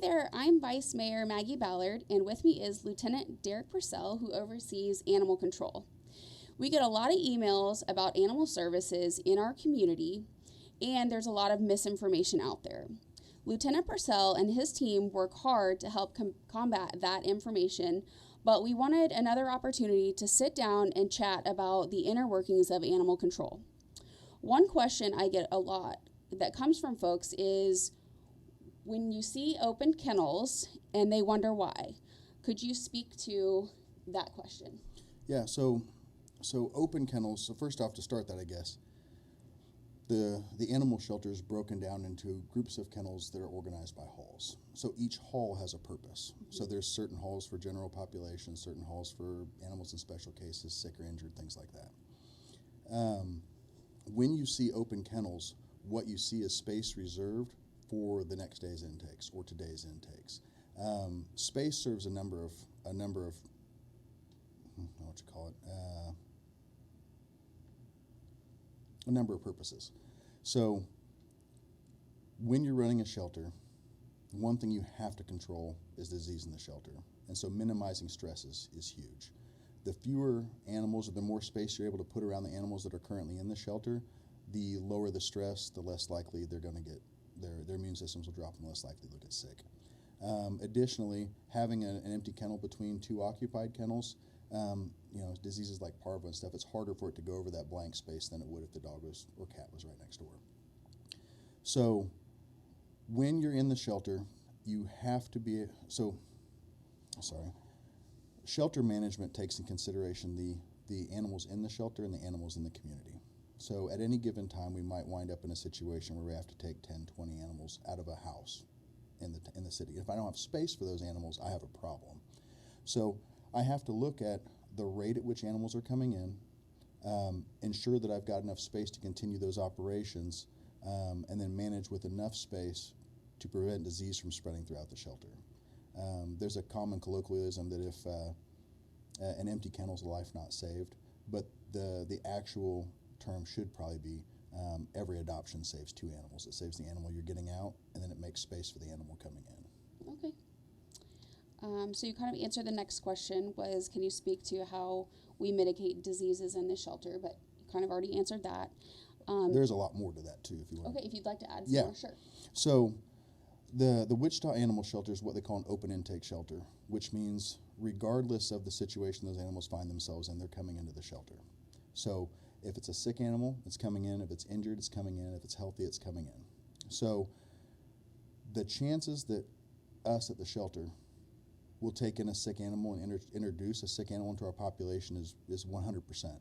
there, I'm Vice Mayor Maggie Ballard, and with me is Lieutenant Derek Purcell, who oversees animal control. We get a lot of emails about animal services in our community, and there's a lot of misinformation out there. Lieutenant Purcell and his team work hard to help combat that information, but we wanted another opportunity to sit down and chat about the inner workings of animal control. One question I get a lot that comes from folks is when you see open kennels and they wonder why. Could you speak to that question? Yeah, so open kennels, so first off, to start that, I guess, the animal shelter is broken down into groups of kennels that are organized by halls. So each hall has a purpose. Mm-hmm. So there's certain halls for general population, certain halls for animals in special cases, sick or injured, things like that. When you see open kennels, what you see is space reserved for the next day's intakes or today's intakes. Space serves a number of a number of purposes. So when you're running a shelter, one thing you have to control is disease in the shelter. And so minimizing stress is huge. The fewer animals or the more space you're able to put around the animals that are currently in the shelter, the lower the stress, the less likely they're going to get, their immune systems will drop and the less likely they'll get sick. Additionally, having an empty kennel between two occupied kennels, diseases like parvo and stuff, it's harder for it to go over that blank space than it would if the dog was or cat was right next door. So when you're in the shelter, you have to be, shelter management takes in consideration the animals in the shelter and the animals in the community. So at any given time, we might wind up in a situation where we have to take 10, 20 animals out of a house in the city. If I don't have space for those animals, I have a problem. So I have to look at the rate at which animals are coming in, ensure that I've got enough space to continue those operations, and then manage with enough space to prevent disease from spreading throughout the shelter. There's a common colloquialism that if an empty kennel is a life not saved, but the actual term should probably be every adoption saves two animals. It saves the animal you're getting out, and then it makes space for the animal coming in. Okay. So you kind of answered the next question was, can you speak to how we mitigate diseases in the shelter? But you kind of already answered that. There's a lot more to that too, if you want. Okay, if you'd like to add some more, sure. So the Wichita Animal Shelter is what they call an open intake shelter, which means regardless of the situation those animals find themselves in, they're coming into the shelter. So if it's a sick animal, it's coming in. If it's injured, it's coming in. If it's healthy, it's coming in. So the chances that us at the shelter will take in a sick animal and introduce a sick animal into our population is 100%.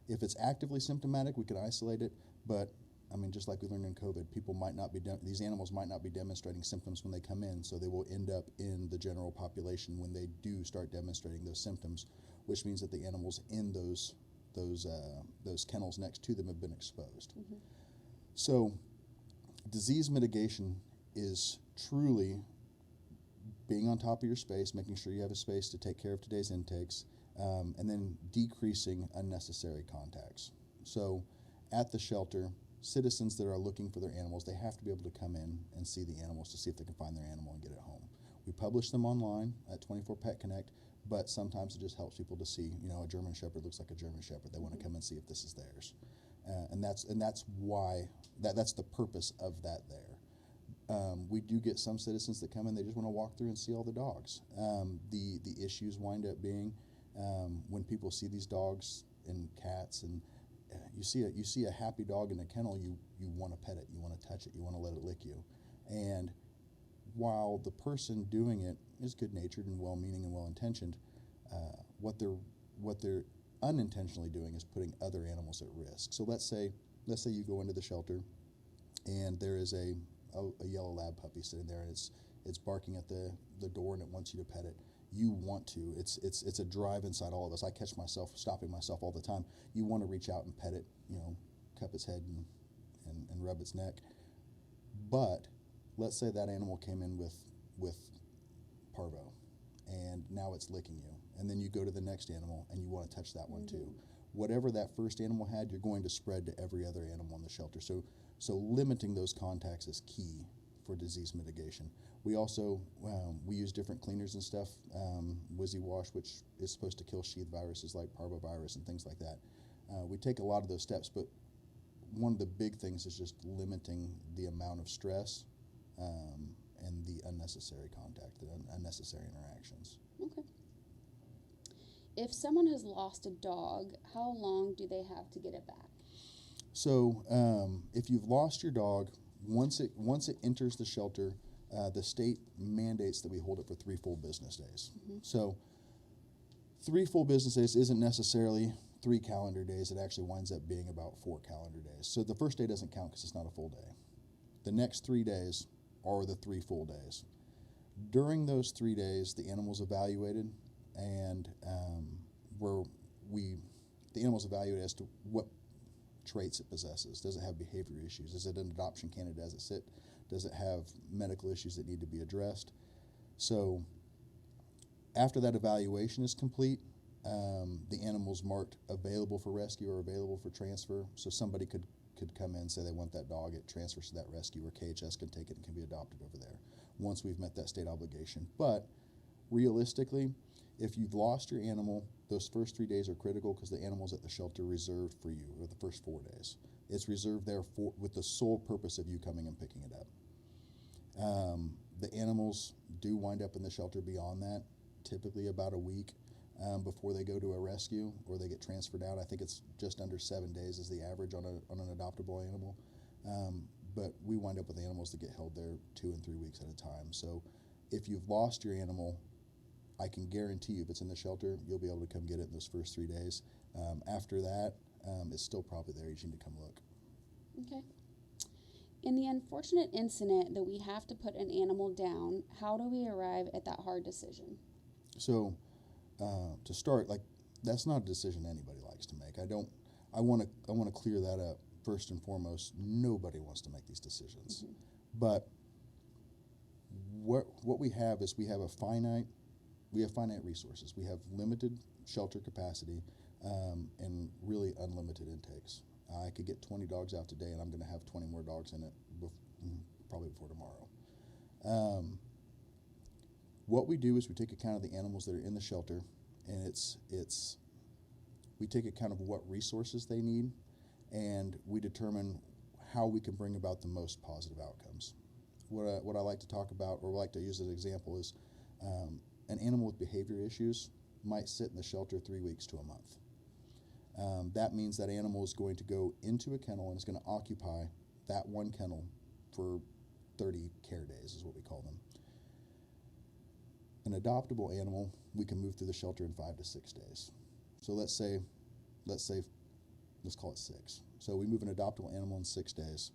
If it's actively symptomatic, we can isolate it, but I mean, just like we learned in COVID, these animals might not be demonstrating symptoms when they come in, so they will end up in the general population when they do start demonstrating those symptoms, which means that the animals in those kennels next to them have been exposed. Mm-hmm. So disease mitigation is truly being on top of your space, making sure you have a space to take care of today's intakes, and then decreasing unnecessary contacts. So at the shelter, citizens that are looking for their animals, they have to be able to come in and see the animals to see if they can find their animal and get it home. We publish them online at 24 Pet Connect, but sometimes it just helps people to see, a German Shepherd looks like a German Shepherd. They want to come and see if this is theirs. And that's why, that's the purpose of that there. We do get some citizens that come in, they just want to walk through and see all the dogs. The issues wind up being when people see these dogs and cats, and you see a happy dog in a kennel, you want to pet it, you want to touch it, you want to let it lick you. And while the person doing it is good-natured and well-meaning and well-intentioned, what they're unintentionally doing is putting other animals at risk. So let's say you go into the shelter and there is a yellow lab puppy sitting there, and it's barking at the door and it wants you to pet it. You want to. It's a drive inside all of us. I catch myself stopping myself all the time. You want to reach out and pet it, cup its head and rub its neck. But let's say that animal came in with parvo, and now it's licking you. And then you go to the next animal and you want to touch that one too. Whatever that first animal had, you're going to spread to every other animal in the shelter. So limiting those contacts is key for disease mitigation. We also we use different cleaners and stuff, Wizzy Wash, which is supposed to kill sheath viruses like parvovirus and things like that. We take a lot of those steps, but one of the big things is just limiting the amount of stress and the unnecessary contact, the unnecessary interactions. Okay. If someone has lost a dog, how long do they have to get it back? So if you've lost your dog, once it enters the shelter, the state mandates that we hold it for 3 full business days. Mm-hmm. So 3 full business days isn't necessarily 3 calendar days. It actually winds up being about 4 calendar days. So the first day doesn't count because it's not a full day. The next 3 days are the 3 full days. During those 3 days, the animal's evaluated, and the animal's evaluated as to what traits it possesses. Does it have behavior issues? Is it an adoption candidate as it sit? Does it have medical issues that need to be addressed? So after that evaluation is complete, the animal's marked available for rescue or available for transfer. So somebody could come in and say they want that dog, it transfers to that rescue, or KHS can take it and can be adopted over there once we've met that state obligation. But realistically, if you've lost your animal, those first 3 days are critical because the animal's at the shelter reserved for you, or the first 4 days. It's reserved there with the sole purpose of you coming and picking it up. The animals do wind up in the shelter beyond that, typically about a week before they go to a rescue or they get transferred out. I think it's just under 7 days is the average on an adoptable animal. But we wind up with animals that get held there 2 and 3 weeks at a time. So if you've lost your animal, I can guarantee you if it's in the shelter, you'll be able to come get it in those first 3 days. After that, it's still probably there. You just need to come look. Okay. In the unfortunate incident that we have to put an animal down, how do we arrive at that hard decision? So to start, that's not a decision anybody likes to make. I want to clear that up first and foremost. Nobody wants to make these decisions. Mm-hmm. But what we have is we have finite resources. We have limited shelter capacity and really unlimited intakes. I could get 20 dogs out today, and I'm going to have 20 more dogs in it probably before tomorrow. What we do is we take account of the animals that are in the shelter, and we take account of what resources they need, and we determine how we can bring about the most positive outcomes. What I like to talk about, or like to use as an example, is an animal with behavior issues might sit in the shelter 3 weeks to a month. That means that animal is going to go into a kennel and is going to occupy that one kennel for 30 care days is what we call them. An adoptable animal, we can move through the shelter in 5 to 6 days. So let's call it 6. So we move an adoptable animal in 6 days.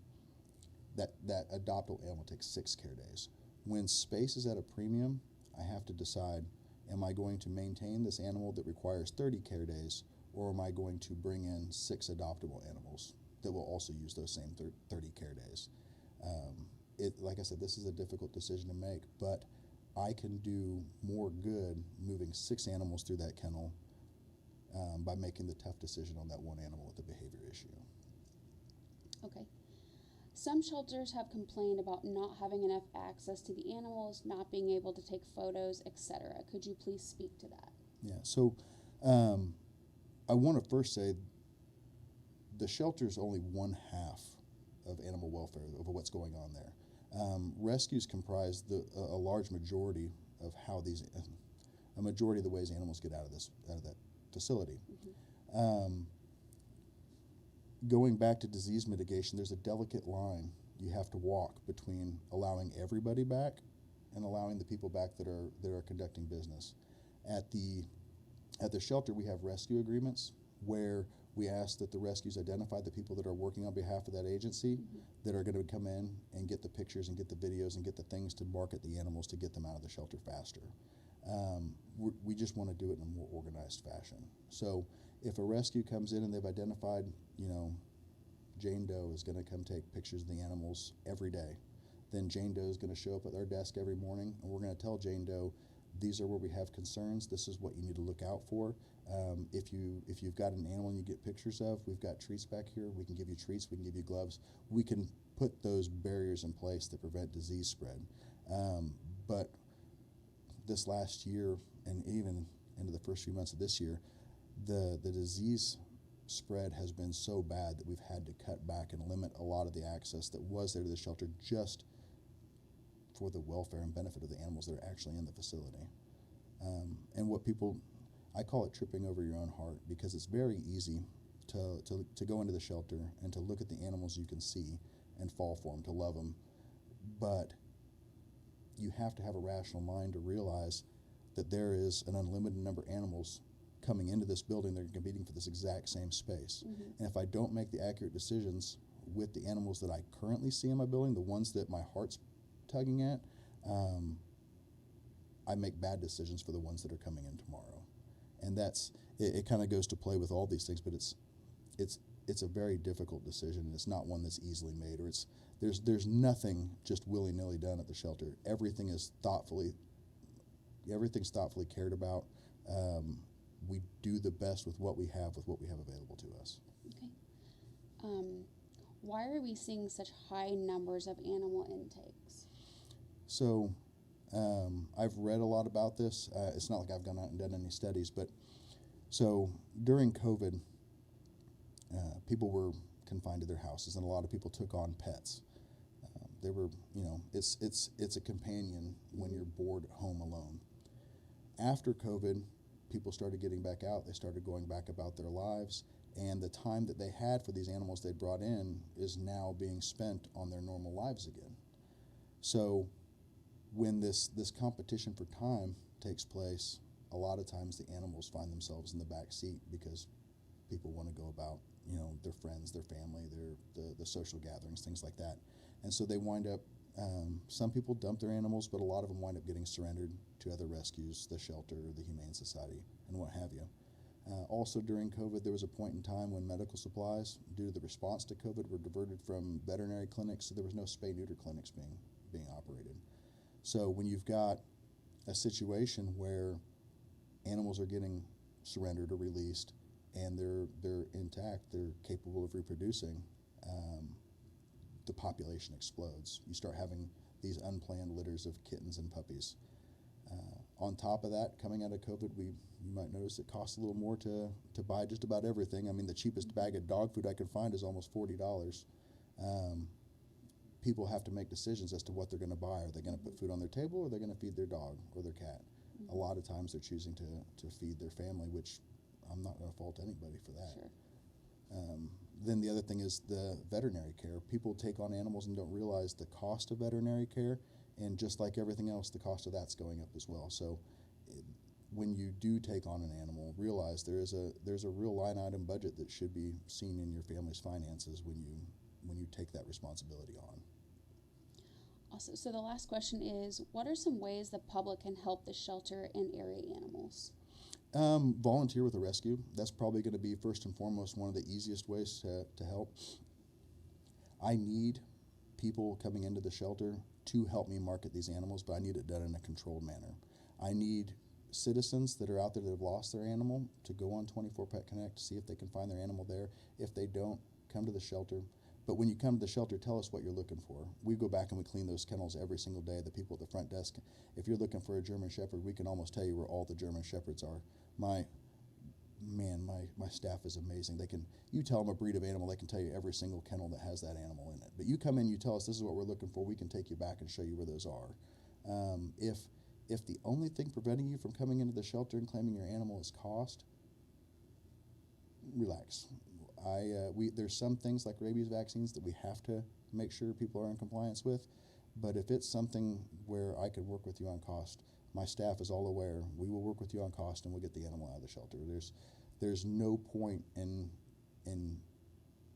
That adoptable animal takes 6 care days. When space is at a premium, I have to decide, am I going to maintain this animal that requires 30 care days, or am I going to bring in 6 adoptable animals that will also use those same 30 care days? Like I said, this is a difficult decision to make, but I can do more good moving 6 animals through that kennel by making the tough decision on that one animal with a behavior issue. Okay. Some shelters have complained about not having enough access to the animals, not being able to take photos, etc. Could you please speak to that? Yeah, so I want to first say the shelter is only 1/2 of animal welfare, of what's going on there. Rescues comprise a large majority of a majority of the ways animals get out of that facility. Mm-hmm. Going back to disease mitigation, there's a delicate line you have to walk between allowing everybody back and allowing the people back that are conducting business. At the shelter, we have rescue agreements where we ask that the rescues identify the people that are working on behalf of that agency, mm-hmm. that are going to come in and get the pictures and get the videos and get the things to market the animals to get them out of the shelter faster. We just want to do it in a more organized fashion. So if a rescue comes in and they've identified, Jane Doe is going to come take pictures of the animals every day, then Jane Doe is going to show up at our desk every morning, and we're going to tell Jane Doe, these are where we have concerns. This is what you need to look out for. If you've got an animal and you get pictures of, we've got treats back here. We can give you treats. We can give you gloves. We can put those barriers in place that prevent disease spread. But this last year, and even into the first few months of this year, the disease spread has been so bad that we've had to cut back and limit a lot of the access that was there to the shelter just for the welfare and benefit of the animals that are actually in the facility. And what people, I call it tripping over your own heart, because it's very easy to go into the shelter and to look at the animals you can see and fall for them, to love them. But you have to have a rational mind to realize that there is an unlimited number of animals coming into this building that are competing for this exact same space. And if I don't make the accurate decisions with the animals that I currently see in my building, the ones that my heart's tugging at, I make bad decisions for the ones that are coming in tomorrow. And that's it kind of goes to play with all these things, but it's a very difficult decision, and it's not one that's easily made, or there's nothing just willy-nilly done at the shelter. Everything's thoughtfully cared about. We do the best with what we have available to us. Okay. Why are we seeing such high numbers of animal intakes? So I've read a lot about this. It's not like I've gone out and done any studies, but so during COVID, people were confined to their houses, and a lot of people took on pets. They were, it's a companion when you're bored at home alone. After COVID, people started getting back out. They started going back about their lives, and the time that they had for these animals they brought in is now being spent on their normal lives again. So when this competition for time takes place, a lot of times the animals find themselves in the back seat because people want to go about, their friends, their family, the social gatherings, things like that. And so they wind up, some people dump their animals, but a lot of them wind up getting surrendered to other rescues, the shelter, the Humane Society, and what have you. Also during COVID, there was a point in time when medical supplies, due to the response to COVID, were diverted from veterinary clinics, so there was no spay-neuter clinics being operated. So when you've got a situation where animals are getting surrendered or released, and they're intact, they're capable of reproducing, the population explodes. You start having these unplanned litters of kittens and puppies. On top of that, coming out of COVID, you might notice it costs a little more to buy just about everything. I mean, the cheapest bag of dog food I could find is almost $40. People have to make decisions as to what they're going to buy. Are they going to put food on their table, or are they going to feed their dog or their cat? A lot of times they're choosing to feed their family, which I'm not going to fault anybody for that. Sure. Then the other thing is the veterinary care. People take on animals and don't realize the cost of veterinary care, and just like everything else, the cost of that's going up as well. So when you do take on an animal, realize there's a real line item budget that should be seen in your family's finances when you take that responsibility on. Awesome. So the last question is, what are some ways the public can help the shelter and area animals? Volunteer with a rescue. That's probably going to be first and foremost one of the easiest ways to help. I need people coming into the shelter to help me market these animals, but I need it done in a controlled manner. I need citizens that are out there that have lost their animal to go on 24 Pet Connect to see if they can find their animal there. If they don't, come to the shelter. But when you come to the shelter, tell us what you're looking for. We go back and we clean those kennels every single day. The people at the front desk, if you're looking for a German Shepherd, we can almost tell you where all the German Shepherds are. My staff is amazing. You tell them a breed of animal, they can tell you every single kennel that has that animal in it. But you come in, you tell us this is what we're looking for, we can take you back and show you where those are. If the only thing preventing you from coming into the shelter and claiming your animal is cost, relax. There's some things like rabies vaccines that we have to make sure people are in compliance with, but if it's something where I could work with you on cost, my staff is all aware. We will work with you on cost, and we'll get the animal out of the shelter. There's no point in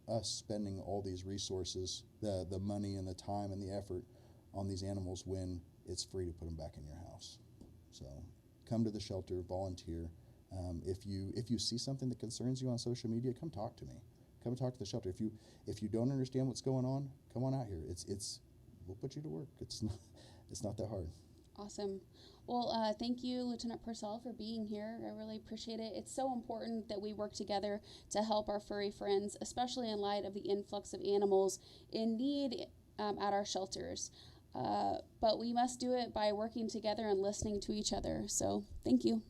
us spending all these resources, the money and the time and the effort on these animals when it's free to put them back in your house. So come to the shelter, volunteer. If you see something that concerns you on social media, come talk to me. Come talk to the shelter. If you don't understand what's going on, come on out here. We'll put you to work. It's not that hard. Awesome. Well, thank you, Lieutenant Purcell, for being here. I really appreciate it. It's so important that we work together to help our furry friends, especially in light of the influx of animals in need at our shelters. But we must do it by working together and listening to each other. So, thank you.